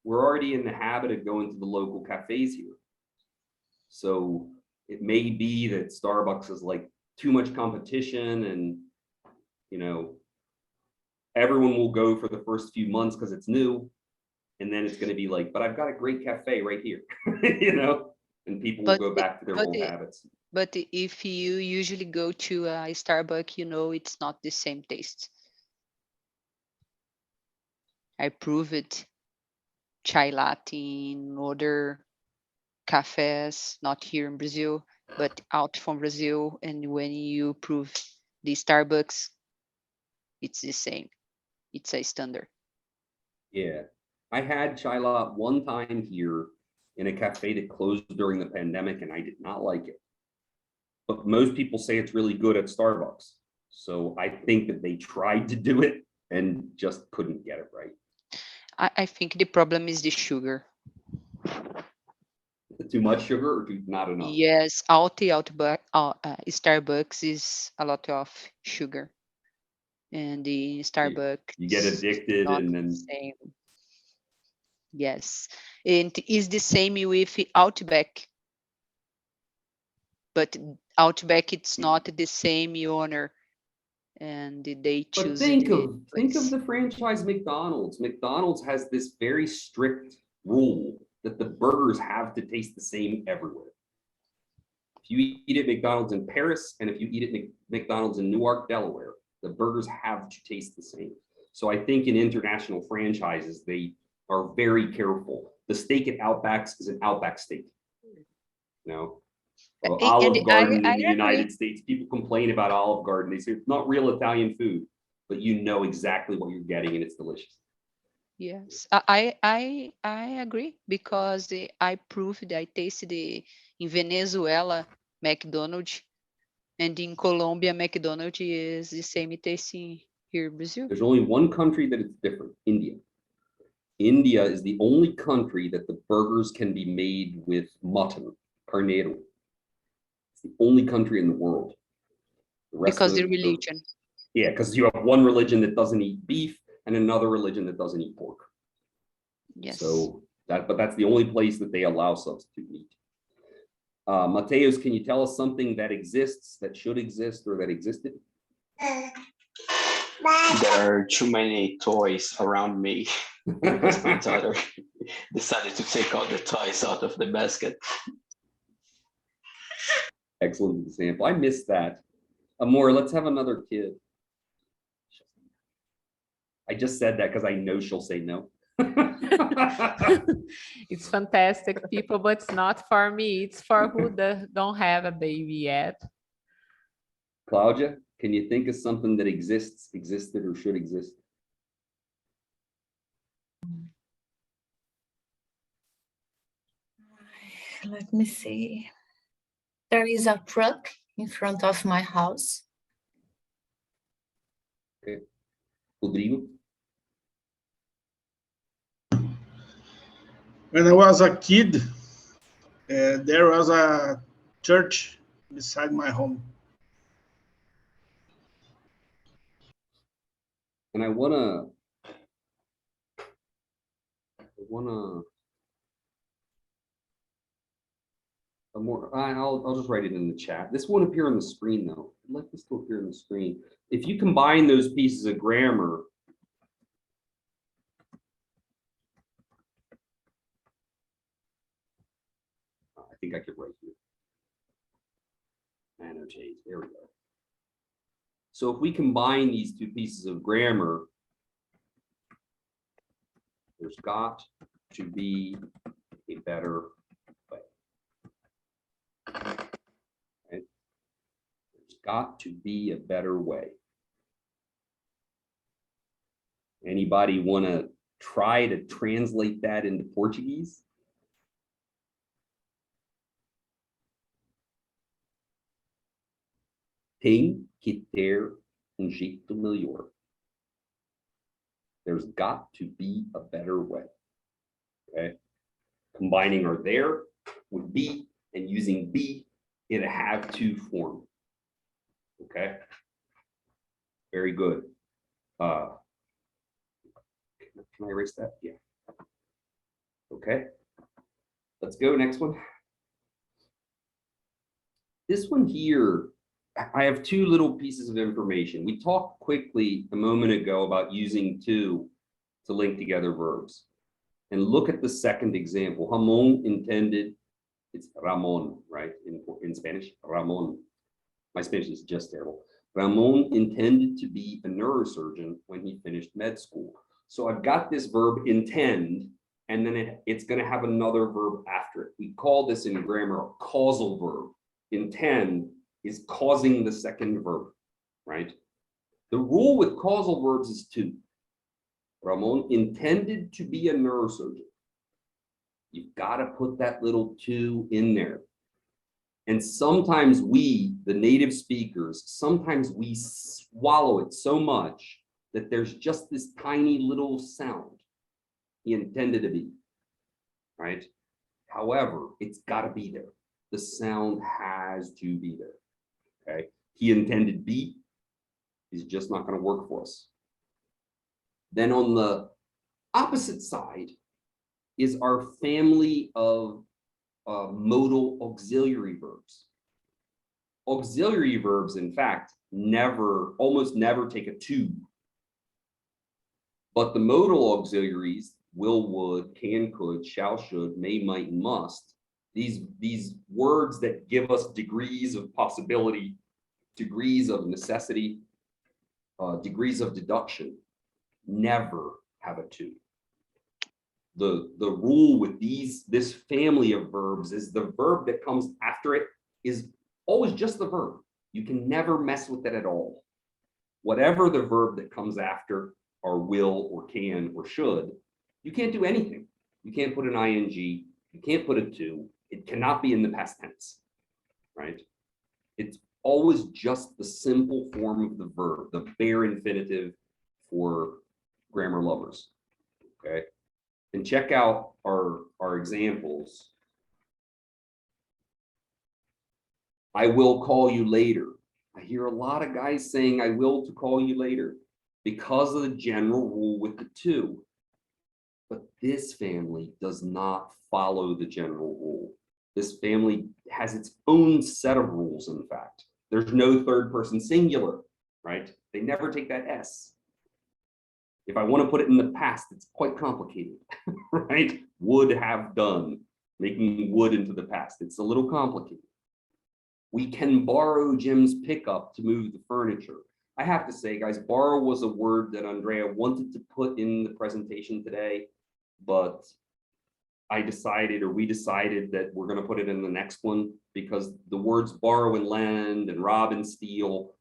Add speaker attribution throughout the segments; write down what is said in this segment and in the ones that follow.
Speaker 1: we're already in the habit of going to the local cafes here. So it may be that Starbucks is like too much competition, and you know, everyone will go for the first few months because it's new, and then it's going to be like, but I've got a great cafe right here, you know, and people will go back to their old habits.
Speaker 2: But if you usually go to a Starbucks, you know it's not the same taste. I prove it. Chai latte in other cafes, not here in Brazil, but out from Brazil. And when you prove the Starbucks, it's the same. It's a standard.
Speaker 1: Yeah. I had chai latte one time here in a cafe that closed during the pandemic, and I did not like it. But most people say it's really good at Starbucks. So I think that they tried to do it and just couldn't get it right.
Speaker 2: I think the problem is the sugar.
Speaker 1: Too much sugar or not enough?
Speaker 2: Yes, Starbucks is a lot of sugar, and the Starbucks
Speaker 1: you get addicted
Speaker 2: not
Speaker 1: and then
Speaker 2: the same. Yes, and it's the same with Outback, but Outback it's not the same owner, and they
Speaker 1: but
Speaker 2: choose
Speaker 1: think
Speaker 2: the
Speaker 1: of
Speaker 2: place.
Speaker 1: the franchise McDonald's. McDonald's has this very strict rule that the burgers have to taste the same everywhere. If you eat at McDonald's in Paris and if you eat at McDonald's in Newark, Delaware, the burgers have to taste the same. So I think in international franchises, they are very careful. The steak at Outback's is an Outback steak. You know, Olive Garden in the United States, people complain about Olive Garden. They say it's not real Italian food, but you know exactly what you're getting and it's delicious.
Speaker 2: Yes, I agree because I proved, I tasted in Venezuela McDonald's, and in Colombia McDonald's is the same tasting here in Brazil.
Speaker 1: There's only one country that it's different, India. India is the only country that the burgers can be made with mutton, carnero. It's the only country in the world. The rest
Speaker 2: Because
Speaker 1: of
Speaker 2: the religion.
Speaker 1: Yeah, because you have one religion that doesn't eat beef and another religion that doesn't eat pork.
Speaker 2: Yes.
Speaker 1: So but that's the only place that they allow substitute meat. Mateus, can you tell us something that exists, that should exist, or that existed?
Speaker 3: There are too many toys around me because my daughter decided to take all the toys out of the basket.
Speaker 1: Excellent example. I missed that. Amor, let's have another kid. I just said that because I know she'll say no.
Speaker 4: It's fantastic, people, but it's not for me. It's for who don't have a baby yet.
Speaker 1: Claudia, can you think of something that existed, or should exist?
Speaker 5: Let me see. There is a truck in front of my house.
Speaker 1: Okay. Rodrigo?
Speaker 6: When I was a kid, there was a church beside my home.
Speaker 1: And I wanna I'll just write it in the chat. This won't appear on the screen though. I'd like this to appear on the screen. If you combine those pieces of grammar, I think I could write here. Annotate, there we go. So if we combine these two pieces of grammar, there's got to be a better way. Okay. There's got to be a better way. Anybody want to try to translate that into Portuguese? Tem que ter jeito melhor. There's got to be a better way. Okay. Combining are there with be and using be in a have to form. Okay. Very good. Can I erase that? Yeah. Okay, let's go. Next one. This one here, I have two little pieces of information. We talked quickly a moment ago about using to link together verbs. And look at the second example. Ramon intended, it's Ramon, right? In Spanish, Ramon. My Spanish is just terrible. Ramon intended to be a neurosurgeon when he finished med school. So I've got this verb intend, and then it's going to have another verb after it. We call this in grammar a causal verb. Intend is causing the second verb, right? The rule with causal verbs is to. Ramon intended to be a neurosurgeon. You've got to put that little to in there. And sometimes we, the native speakers, sometimes we swallow it so much that there's just this tiny little sound he intended to be, right? However, it's got to be there. The sound has to be there, okay? He intended be is just not going to work for us. Then on the opposite side is our family of modal auxiliary verbs. Auxiliary verbs, in fact, almost never take a to. But the modal auxiliaries, will, would, can, could, shall, should, may, might, and must, these words that give us degrees of possibility, degrees of necessity, degrees of deduction, never have a to. The rule with this family of verbs is the verb that comes after it is always just the verb. You can never mess with it at all. Whatever the verb that comes after, or will, or can, or should, you can't do anything. You can't put an ing, you can't put a to, it cannot be in the past tense, right? It's always just the simple form of the verb, the bare infinitive for grammar lovers, okay? And check out our examples. I will call you later. I hear a lot of guys saying I will to call you later because of the general rule with the to. But this family does not follow the general rule. This family has its own set of rules, in fact. There's no third person singular, right? They never take that S. If I want to put it in the past, it's quite complicated, right? Would have done, making would into the past. It's a little complicated. We can borrow Jim's pickup to move the furniture. I have to say, guys, borrow was a word that Andrea wanted to put in the presentation today, but we decided that we're going to put it in the next one because the words borrow and lend and rob and steal,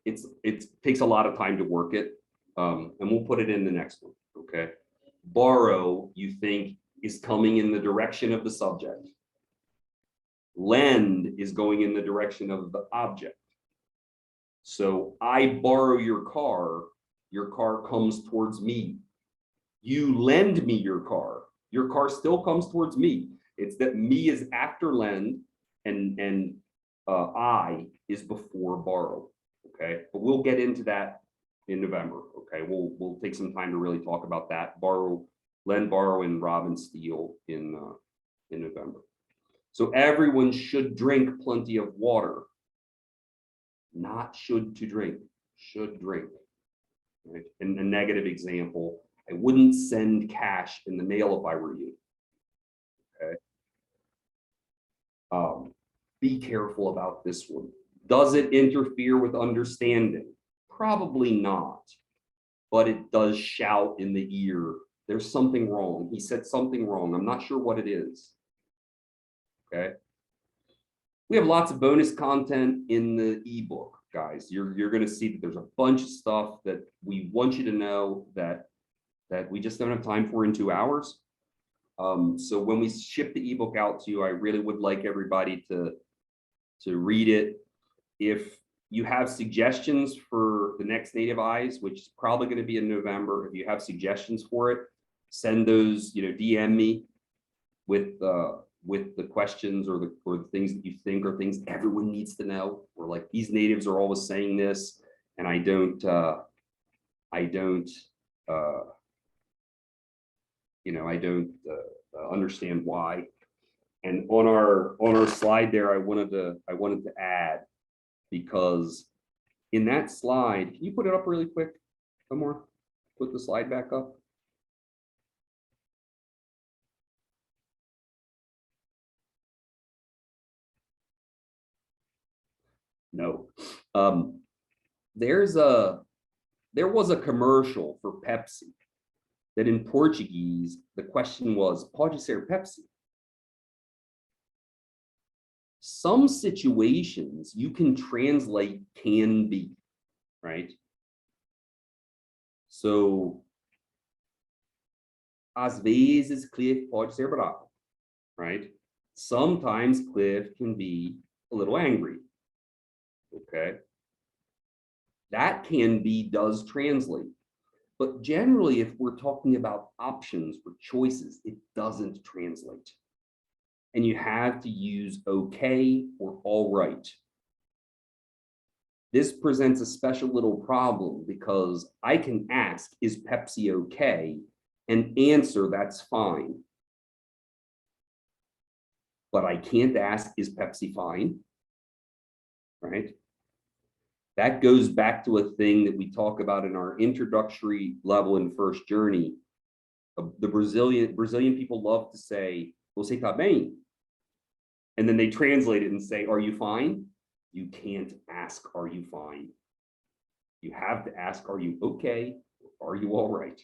Speaker 1: it takes a lot of time to work it. And we'll put it in the next one, okay? Borrow, you think, is coming in the direction of the subject. Lend is going in the direction of the object. So I borrow your car comes towards me. You lend me your car still comes towards me. It's that me is after lend and I is before borrow, okay? But we'll get into that in November, okay? We'll take some time to really talk about that. Lend, borrow, and rob and steal in November. So everyone should drink plenty of water. Not should to drink, should drink. Right? And a negative example, I wouldn't send cash in the mail if I were you. Okay. Be careful about this one. Does it interfere with understanding? Probably not, but it does shout in the ear. There's something wrong. He said something wrong. I'm not sure what it is. Okay. We have lots of bonus content in the ebook, guys. You're going to see that there's a bunch of stuff that we want you to know that we just don't have time for in 2 hours. So when we ship the ebook out to you, I really would like everybody to read it. If you have suggestions for the next Native Eyes, which is probably going to be in November, if you have suggestions for it, send those, DM me with the questions or the things that you think are things everyone needs to know. Or like, these natives are always saying this, and I don't I don't understand why. And on our slide there, I wanted to add, because in that slide, can you put it up really quick? Come more, put the slide back up. No. There was a commercial for Pepsi that in Portuguese, the question was, pode ser Pepsi? Some situations you can translate can be, right? So, às vezes Cliff pode ser bravo, right? Sometimes Cliff can be a little angry, okay? That can be does translate. But generally, if we're talking about options or choices, it doesn't translate. And you have to use okay or all right. This presents a special little problem because I can ask, is Pepsi okay? And answer, that's fine. But I can't ask, is Pepsi fine? Right? That goes back to a thing that we talk about in our introductory level in First Journey. The Brazilian people love to say, você tá bem? And then they translate it and say, are you fine? You can't ask, are you fine? You have to ask, are you okay? Are you all right?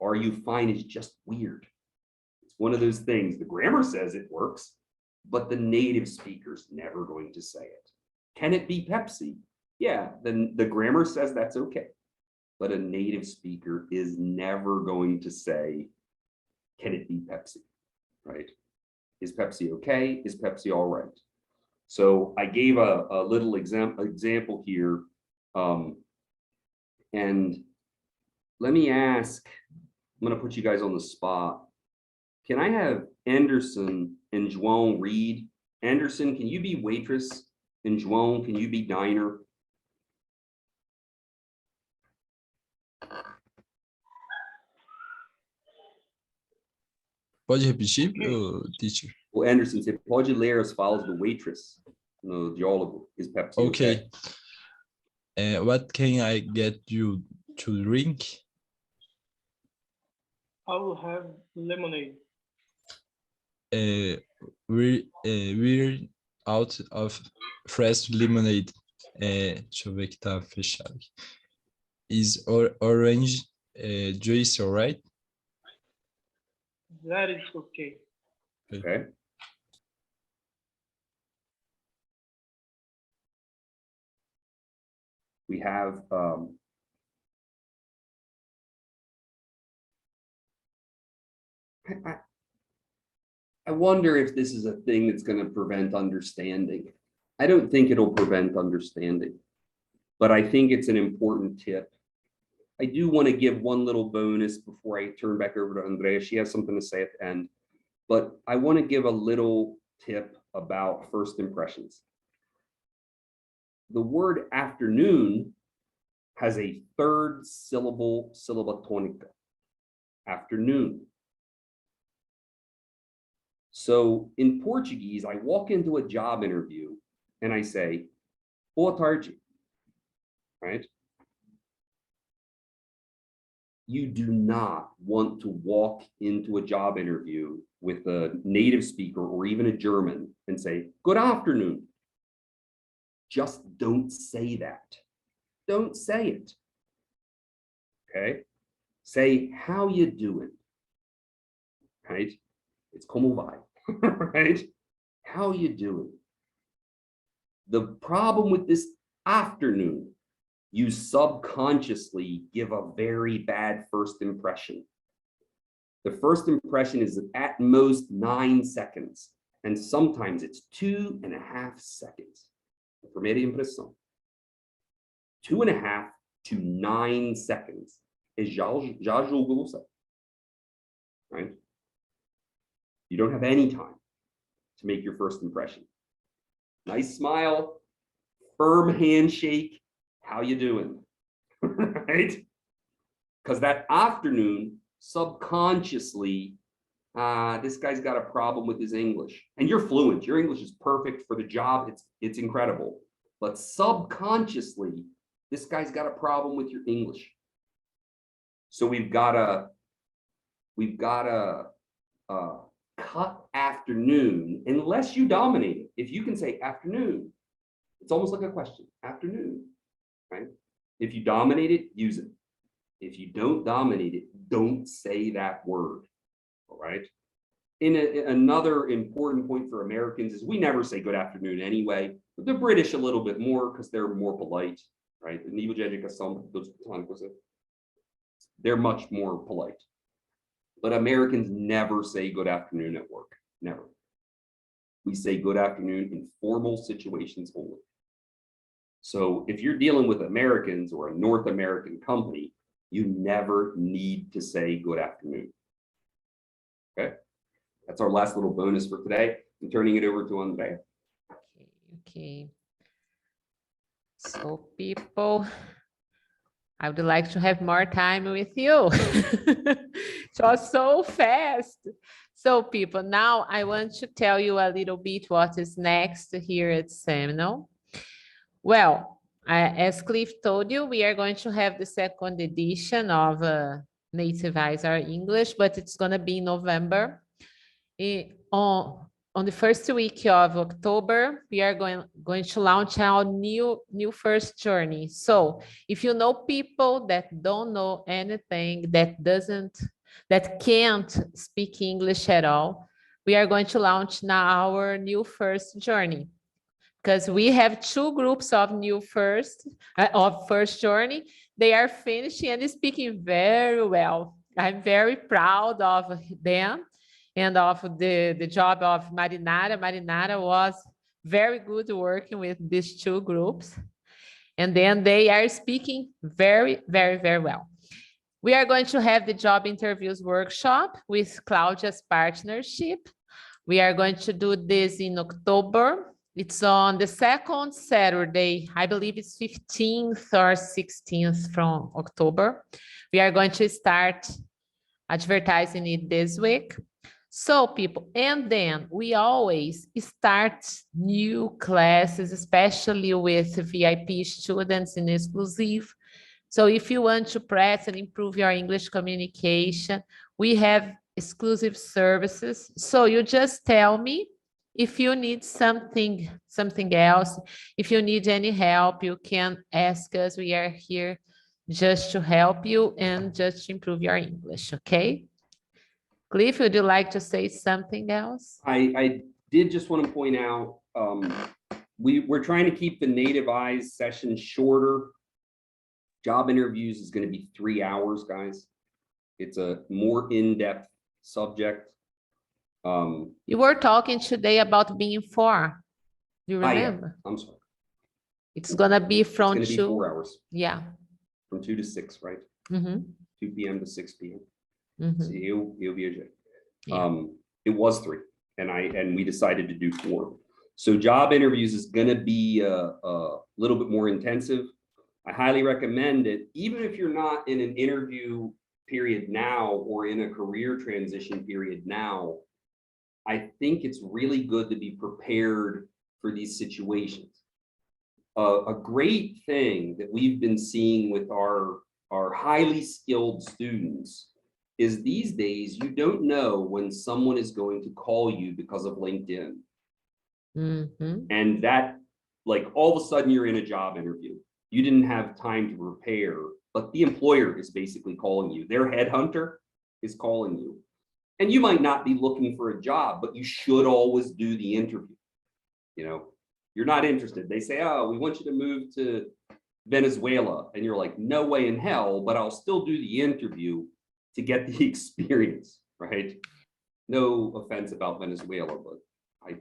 Speaker 1: Are you fine is just weird. It's one of those things. The grammar says it works, but the native speaker's never going to say it. Can it be Pepsi? Yeah, then the grammar says that's okay. But a native speaker is never going to say, can it be Pepsi, right? Is Pepsi okay? Is Pepsi all right? So I gave a little example here. And let me ask, I'm going to put you guys on the spot. Can I have Anderson and João read? Anderson, can you be waitress? And João, can you be diner?
Speaker 7: Pode repetir, teacher?
Speaker 1: Well, Anderson, você pode ler as falas do waitress no diálogo. Is Pepsi okay?
Speaker 7: What can I get you to drink?
Speaker 8: I will have lemonade.
Speaker 7: We're out of fresh lemonade. Deixa eu ver que tá fechado aqui. Is orange juice all right?
Speaker 8: That is okay.
Speaker 1: Okay. We have I wonder if this is a thing that's going to prevent understanding. I don't think it'll prevent understanding, but I think it's an important tip. I do want to give one little bonus before I turn back over to Andrea. She has something to say at the end, but I want to give a little tip about first impressions. The word afternoon has a third syllable, syllaba tonica, afternoon. So in Portuguese, I walk into a job interview and I say, boa tarde, right? You do not want to walk into a job interview with a native speaker or even a German and say, good afternoon. Just don't say that. Don't say it. Okay? Say, how you doing? Right? It's como vai, right? How you doing? The problem with this afternoon, you subconsciously give a very bad first impression. The first impression is at most 9 seconds, and sometimes it's 2.5 seconds. Primeira impressão. 2.5 to 9 seconds. Já julgou você. Right? You don't have any time to make your first impression. Nice smile, firm handshake. How you doing? Right? Because that afternoon subconsciously, this guy's got a problem with his English. And you're fluent. Your English is perfect for the job. It's incredible. But subconsciously, this guy's got a problem with your English. So we've got to cut afternoon unless you dominate it. If you can say afternoon, it's almost like a question. Afternoon, right? If you dominate it, use it. If you don't dominate it, don't say that word. All right. Another important point for Americans is we never say good afternoon anyway. But the British a little bit more because they're more polite, right? They're much more polite. But Americans never say good afternoon at work. Never. We say good afternoon in formal situations only. So if you're dealing with Americans or a North American company, you never need to say good afternoon. Okay, that's our last little bonus for today. I'm turning it over to Andrea.
Speaker 4: Okay. So people, I would like to have more time with you. It was so fast. So people, now I want to tell you a little bit what is next here at Seminal. Well, as Cliff told you, we are going to have the second edition of Nativize Our English, but it's going to be in November. On the first week of October, we are going to launch our new first journey. So if you know people that don't know anything, that can't speak English at all, we are going to launch now our new first journey. Because we have two groups of first journey. They are finishing and speaking very well. I'm very proud of them and of the job of Marinara. Marinara was very good working with these two groups. And then they are speaking very, very, very well. We are going to have the job interviews workshop with Claudia's partnership. We are going to do this in October. It's on the second Saturday, I believe it's 15th or 16th from October. We are going to start advertising it this week. So people, and then we always start new classes, especially with VIP students in exclusive. So if you want to press and improve your English communication, we have exclusive services. So you just tell me if you need something else, if you need any help, you can ask us. We are here just to help you and just to improve your English, okay? Cliff, would you like to say something else?
Speaker 1: I did just want to point out, we're trying to keep the Native Eyes session shorter. Job interviews is going to be 3 hours, guys. It's a more in-depth subject.
Speaker 4: You were talking today about being 4. Do you remember?
Speaker 1: I'm sorry.
Speaker 4: It's gonna be from
Speaker 1: It's going to be
Speaker 4: 2.
Speaker 1: 4 hours.
Speaker 4: Yeah.
Speaker 1: From 2 to 6, right? 2 p.m. to 6 p.m. So eu viajei. It was 3, and we decided to do 4. So job interviews is going to be a little bit more intensive. I highly recommend it, even if you're not in an interview period now or in a career transition period now. I think it's really good to be prepared for these situations. A great thing that we've been seeing with our highly skilled students is these days, you don't know when someone is going to call you because of LinkedIn. And that, like, all of a sudden you're in a job interview. You didn't have time to prepare, but the employer is basically calling you. Their headhunter is calling you. And you might not be looking for a job, but you should always do the interview. You know, you're not interested. They say, oh, we want you to move to Venezuela. And you're like, no way in hell, but I'll still do the interview to get the experience, right? No offense about Venezuela, but I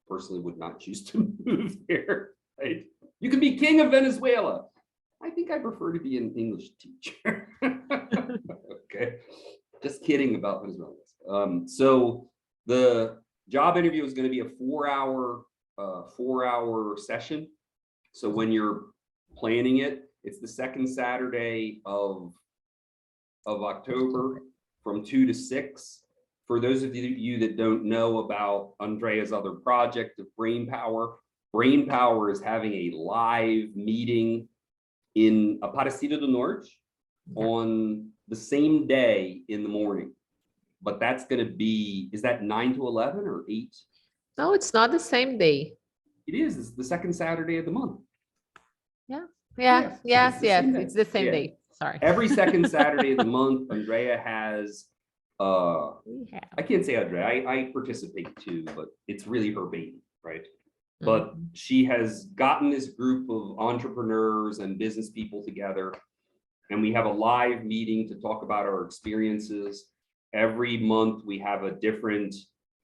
Speaker 1: personally would not choose to move there, right? You can be king of Venezuela. I think I prefer to be an English teacher. Okay, just kidding about Venezuela. So the job interview is going to be a 4-hour session. So when you're planning it, it's the second Saturday of October. from 2 to 6. For those of you that don't know about Andrea's other project of Brain Power is having a live meeting in Aparecida do Norte on the same day in the morning. But that's going to be, is that 9 to 11 or 8?
Speaker 4: No, it's not the same day.
Speaker 1: It is. It's the second Saturday of the month.
Speaker 4: Yeah, yes,
Speaker 1: it's the
Speaker 4: yes,
Speaker 1: same day.
Speaker 4: it's the same
Speaker 1: Yeah.
Speaker 4: day. Sorry.
Speaker 1: Every second Saturday of the month, Andrea has,
Speaker 4: We have.
Speaker 1: I can't say Andrea, I participate too, but it's really her baby, right? But she has gotten this group of entrepreneurs and business people together, and we have a live meeting to talk about our experiences. Every month we have a different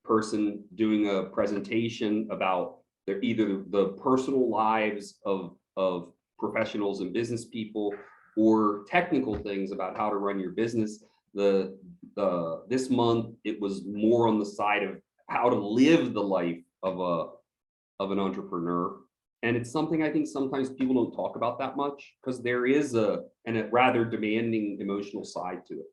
Speaker 1: person doing a presentation about either the personal lives of professionals and business people, or technical things about how to run your business. This month it was more on the side of how to live the life of an entrepreneur. And it's something I think sometimes people don't talk about that much, because there is a rather demanding emotional side to it.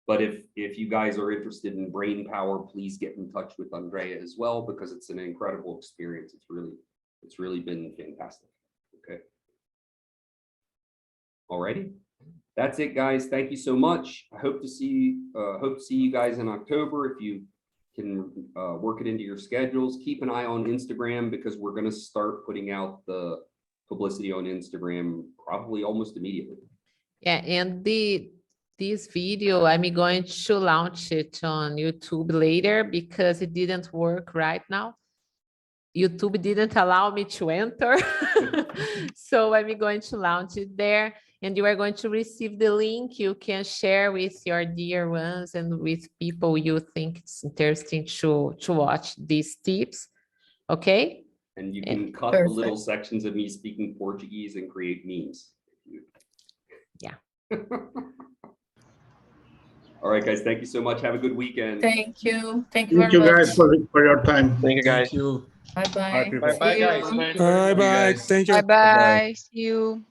Speaker 1: But if you guys are interested in Brain Power, please get in touch with Andrea as well, because it's an incredible experience. It's really been fantastic. Okay. Alrighty. That's it, guys. Thank you so much. I hope to see you guys in October. If you can work it into your schedules, keep an eye on Instagram, because we're going to start putting out the publicity on Instagram probably almost immediately.
Speaker 4: Yeah, and this video, I'm going to launch it on YouTube later, because it didn't work right now. YouTube didn't allow me to enter. So I'm going to launch it there, and you are going to receive the link. You can share with your dear ones and with people you think it's interesting to watch these tips. Okay?
Speaker 1: And you can cut the little sections of me speaking Portuguese and create memes.
Speaker 4: Yeah.
Speaker 1: All right, guys. Thank you so much. Have a good weekend.
Speaker 5: Thank you. Thank
Speaker 6: Thank
Speaker 5: you very
Speaker 6: you
Speaker 5: much.
Speaker 6: guys for your time.
Speaker 3: Thank you, guys.
Speaker 7: Thank you.
Speaker 5: Bye-bye.
Speaker 6: Bye, people.
Speaker 8: Bye,
Speaker 5: See you.
Speaker 8: guys.
Speaker 9: Bye bye. Thank you.
Speaker 2: Bye bye. See you.